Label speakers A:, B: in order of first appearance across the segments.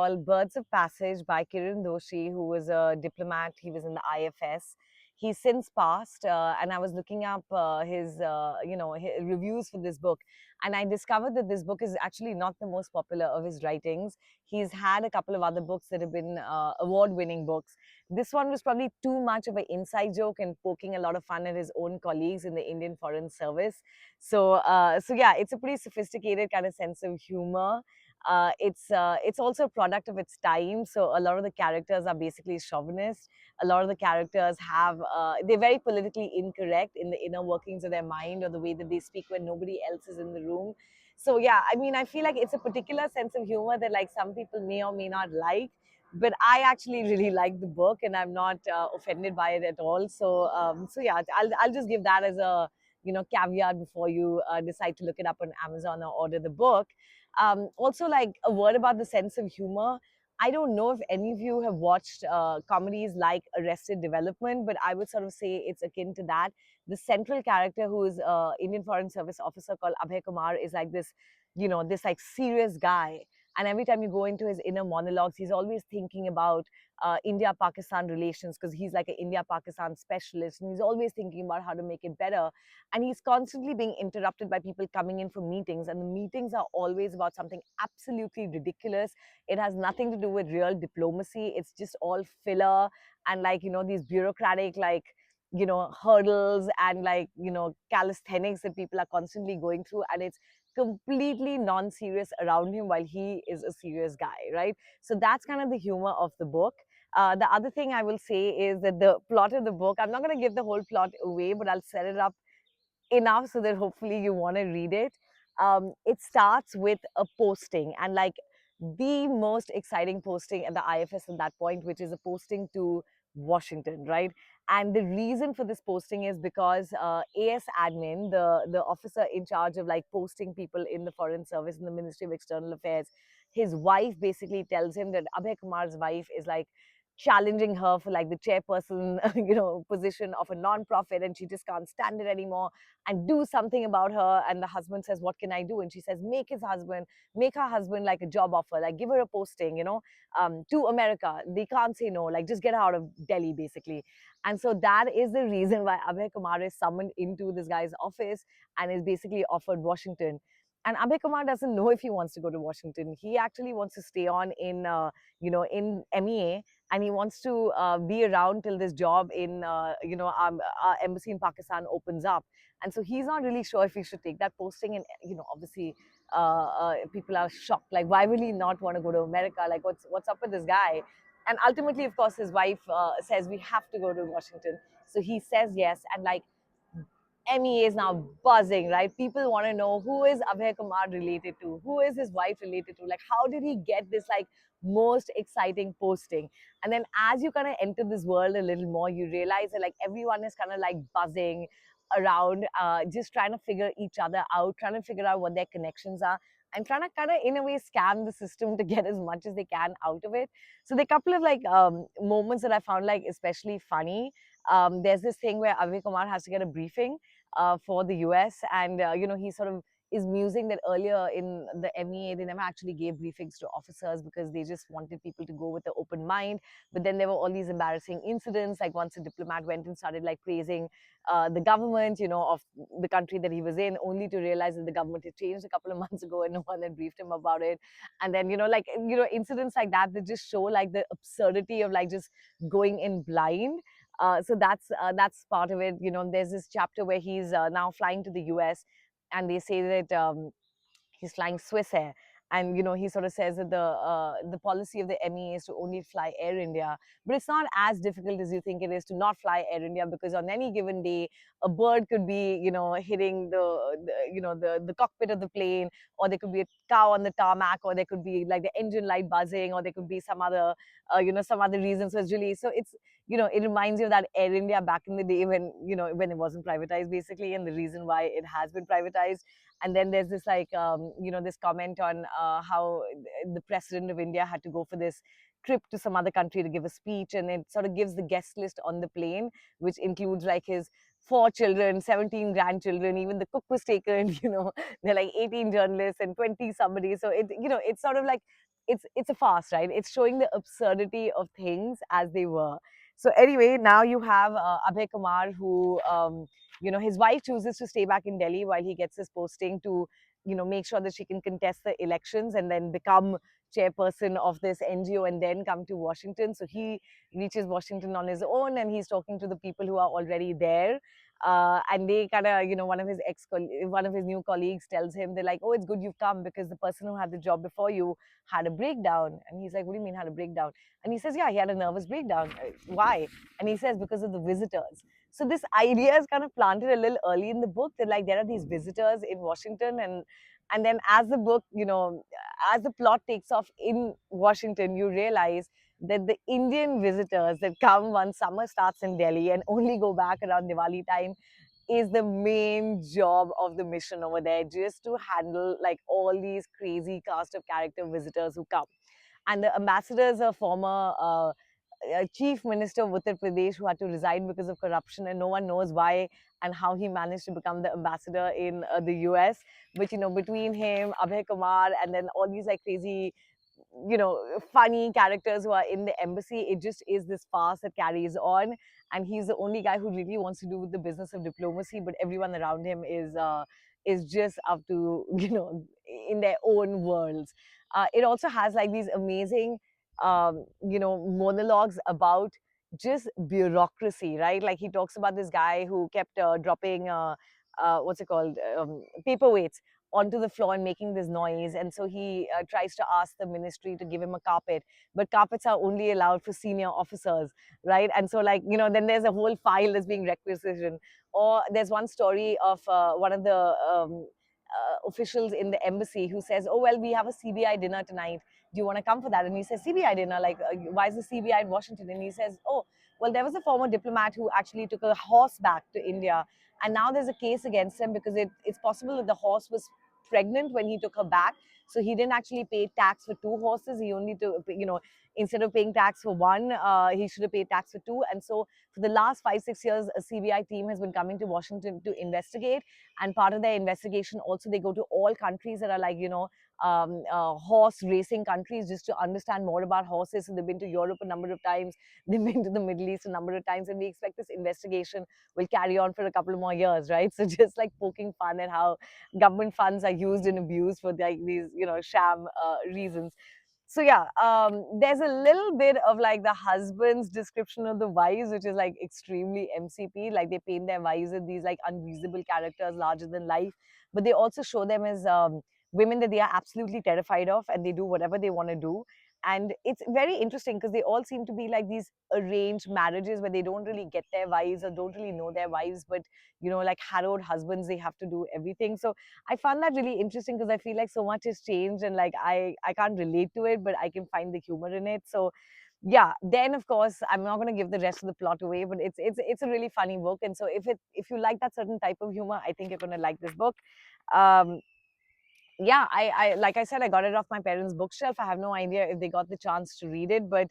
A: called Birds of Passage by Kiran Doshi, who was a diplomat. He was in the IFS. He's since passed, and I was looking up his reviews for this book, and I discovered that this book is actually not the most popular of his writings. He's had a couple of other books that have been award-winning books. This one was probably too much of an inside joke and poking a lot of fun at his own colleagues in the Indian Foreign Service. So yeah, it's a pretty sophisticated kind of sense of humor. It's also a product of its time. So a lot of the characters are basically chauvinist. A lot of the characters have they're very politically incorrect in the inner workings of their mind or the way that they speak when nobody else is in the room. So yeah, I mean, I feel like it's a particular sense of humor that like some people may or may not like. But I actually really like the book, and I'm not offended by it at all. So yeah, I'll just give that as a caveat before you decide to look it up on Amazon or order the book. Also, like a word about the sense of humor. I don't know if any of you have watched comedies like Arrested Development, but I would sort of say it's akin to that. The central character, who is Indian Foreign Service officer called Abhay Kumar, is like this like serious guy. And every time you go into his inner monologues, he's always thinking about India-Pakistan relations because he's like an India-Pakistan specialist, and he's always thinking about how to make it better. And he's constantly being interrupted by people coming in for meetings, and the meetings are always about something absolutely ridiculous. It has nothing to do with real diplomacy. It's just all filler and like these bureaucratic like hurdles and like calisthenics that people are constantly going through, and it's completely non-serious around him while he is a serious guy, right? So that's kind of the humor of the book. The other thing I will say is that the plot of the book, I'm not going to give the whole plot away, but I'll set it up enough so that hopefully you want to read it. It starts with a posting, and like the most exciting posting at the IFS at that point, which is a posting to Washington, right? And the reason for this posting is because AS admin, the officer in charge of like posting people in the Foreign Service in the Ministry of External Affairs, his wife basically tells him that Abhay Kumar's wife is like challenging her for like the chairperson position of a non-profit, and she just can't stand it anymore and do something about her. And the husband says, what can I do? And she says, make her husband like a job offer, like give her a posting to America. They can't say no, like just get her out of Delhi basically. And so that is the reason why Abhay Kumar is summoned into this guy's office and is basically offered Washington. And Abhay Kumar doesn't know if he wants to go to Washington. He actually wants to stay on in MEA, and he wants to be around till this job in our embassy in Pakistan opens up. And so he's not really sure if he should take that posting. And obviously people are shocked, like why will he not want to go to America, like what's up with this guy? And ultimately, of course, his wife says we have to go to Washington. So he says yes, and like MEA is now buzzing, right? People want to know, who is Abhay Kumar related to? Who is his wife related to? Like, how did he get this like most exciting posting? And then as you kind of enter this world a little more, you realize that like everyone is kind of like buzzing around, just trying to figure each other out, trying to figure out what their connections are, and trying to kind of in a way scam the system to get as much as they can out of it. So there are a couple of like moments that I found like especially funny. There's this thing where Abhay Kumar has to get a briefing for the US. And, he sort of is musing that earlier in the MEA, they never actually gave briefings to officers because they just wanted people to go with an open mind. But then there were all these embarrassing incidents, like once a diplomat went and started like praising the government, of the country that he was in, only to realize that the government had changed a couple of months ago and no one had briefed him about it. And then, incidents like that that just show like the absurdity of like just going in blind. So that's part of it. There's this chapter where he's now flying to the US, and they say that he's flying Swiss Air. And he sort of says that the policy of the MEA is to only fly Air India, but it's not as difficult as you think it is to not fly Air India, because on any given day a bird could be hitting the cockpit of the plane, or there could be a cow on the tarmac, or there could be like the engine light buzzing, or there could be some other some other reason. So it's really, so it's it reminds you of that Air India back in the day when when it wasn't privatized basically, and the reason why it has been privatized. And then there's this like this comment on how the president of India had to go for this trip to some other country to give a speech, and it sort of gives the guest list on the plane, which includes like his 4 children, 17 grandchildren, even the cook was taken. They're like 18 journalists and 20 somebody. So it's sort of like it's a farce, right? It's showing the absurdity of things as they were. So anyway, now you have Abhay Kumar, who his wife chooses to stay back in Delhi while he gets his posting to make sure that she can contest the elections and then become chairperson of this NGO and then come to Washington. So he reaches Washington on his own, and he's talking to the people who are already there. And they kind of, one of his new colleagues tells him, they're like, "Oh, it's good you've come because the person who had the job before you had a breakdown." And he's like, "What do you mean had a breakdown?" And he says, "Yeah, he had a nervous breakdown." Why? And he says, "Because of the visitors." So this idea is kind of planted a little early in the book that like there are these visitors in Washington, and then as the book, as the plot takes off in Washington, you realize that the Indian visitors that come once summer starts in Delhi and only go back around Diwali time is the main job of the mission over there, just to handle like all these crazy cast of character visitors who come. And the ambassador is a former chief minister of Uttar Pradesh who had to resign because of corruption, and no one knows why and how he managed to become the ambassador in the US. But between him, Abhay Kumar, and then all these like crazy funny characters who are in the embassy, it just is this farce that carries on. And he's the only guy who really wants to do with the business of diplomacy, but everyone around him is just up to in their own worlds. It also has like these amazing monologues about just bureaucracy, right? Like he talks about this guy who kept dropping what's it called, paperweights onto the floor and making this noise. And so he tries to ask the ministry to give him a carpet, but carpets are only allowed for senior officers, right? And so, like, then there's a whole file that's being requisitioned. Or there's one story of one of the officials in the embassy who says, "Oh, well, we have a CBI dinner tonight. Do you want to come for that?" And he says, "CBI dinner? Like, why is the CBI in Washington?" And he says, "Oh, well, there was a former diplomat who actually took a horse back to India. And now there's a case against him because it's possible that the horse was pregnant when he took her back. So he didn't actually pay tax for two horses. He only took, instead of paying tax for one, he should have paid tax for two. And so for the last 5, 6 years, a CBI team has been coming to Washington to investigate. And part of their investigation, also, they go to all countries that are like, horse racing countries just to understand more about horses. So they've been to Europe a number of times. They've been to the Middle East a number of times. And we expect this investigation will carry on for a couple more years, right? So just like poking fun at how government funds are used and abused for like these, sham reasons. So yeah, there's a little bit of like the husband's description of the wives, which is like extremely MCP. Like they paint their wives as these like unreasonable characters, larger than life, but they also show them as women that they are absolutely terrified of, and they do whatever they want to do. And it's very interesting because they all seem to be like these arranged marriages where they don't really get their wives or don't really know their wives, but like harrowed husbands, they have to do everything. So I found that really interesting because I feel like so much has changed, and like I can't relate to it, but I can find the humor in it. So yeah, then of course I'm not going to give the rest of the plot away, but it's a really funny book. And so if you like that certain type of humor, I think you're going to like this book. um yeah, I like I said, I got it off my parents' bookshelf. I have no idea if they got the chance to read it, but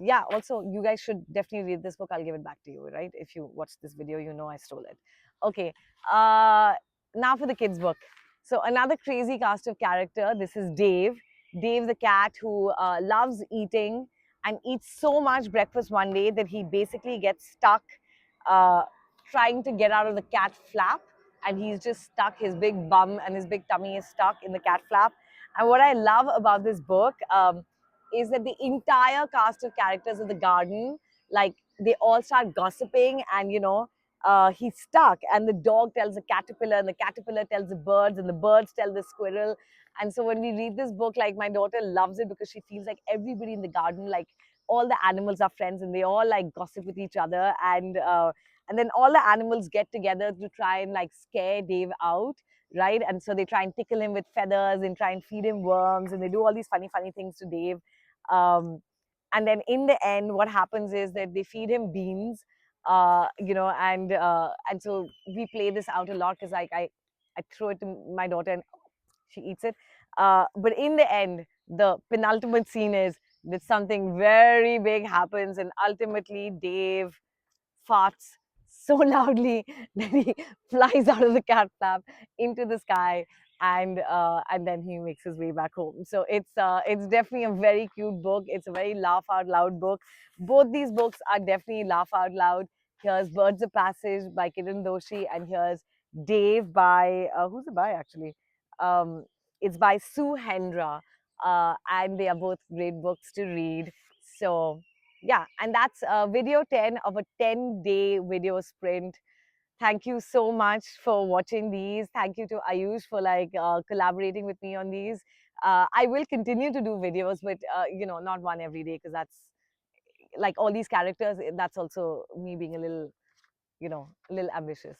A: yeah, also you guys should definitely read this book. I'll give it back to you, right? If you watch this video, I stole it. Okay, uh now for the kids book. So another crazy cast of character. This is Dave the cat who loves eating and eats so much breakfast one day that he basically gets stuck uh trying to get out of the cat flap, and he's just stuck. His big bum and his big tummy is stuck in the cat flap. And what I love about this book is that the entire cast of characters of the garden, like they all start gossiping, and he's stuck, and the dog tells the caterpillar, and the caterpillar tells the birds, and the birds tell the squirrel. And so when we read this book, like my daughter loves it because she feels like everybody in the garden, like all the animals are friends, and they all like gossip with each other. And then all the animals get together to try and like scare Dave out, right? And so they try and tickle him with feathers and try and feed him worms, and they do all these funny things to Dave. um, and then in the end, what happens is that they feed him beans, and so we play this out a lot because like I throw it to my daughter and she eats it. But in the end, the penultimate scene is that something very big happens, and ultimately Dave farts so loudly that he flies out of the cat flap into the sky. and then he makes his way back home. So it's definitely a very cute book. It's a very laugh out loud book. Both these books are definitely laugh out loud. Here's Birds of Passage by Kiran Doshi, and here's Dave by who's it by actually? Um, it's by Sue Hendra, and they are both great books to read. So yeah, and that's video 10 of a 10-day video sprint. Thank you so much for watching these. Thank you to Ayush for like collaborating with me on these. I will continue to do videos, but not one every day, because that's like all these characters. That's also me being a little, a little ambitious.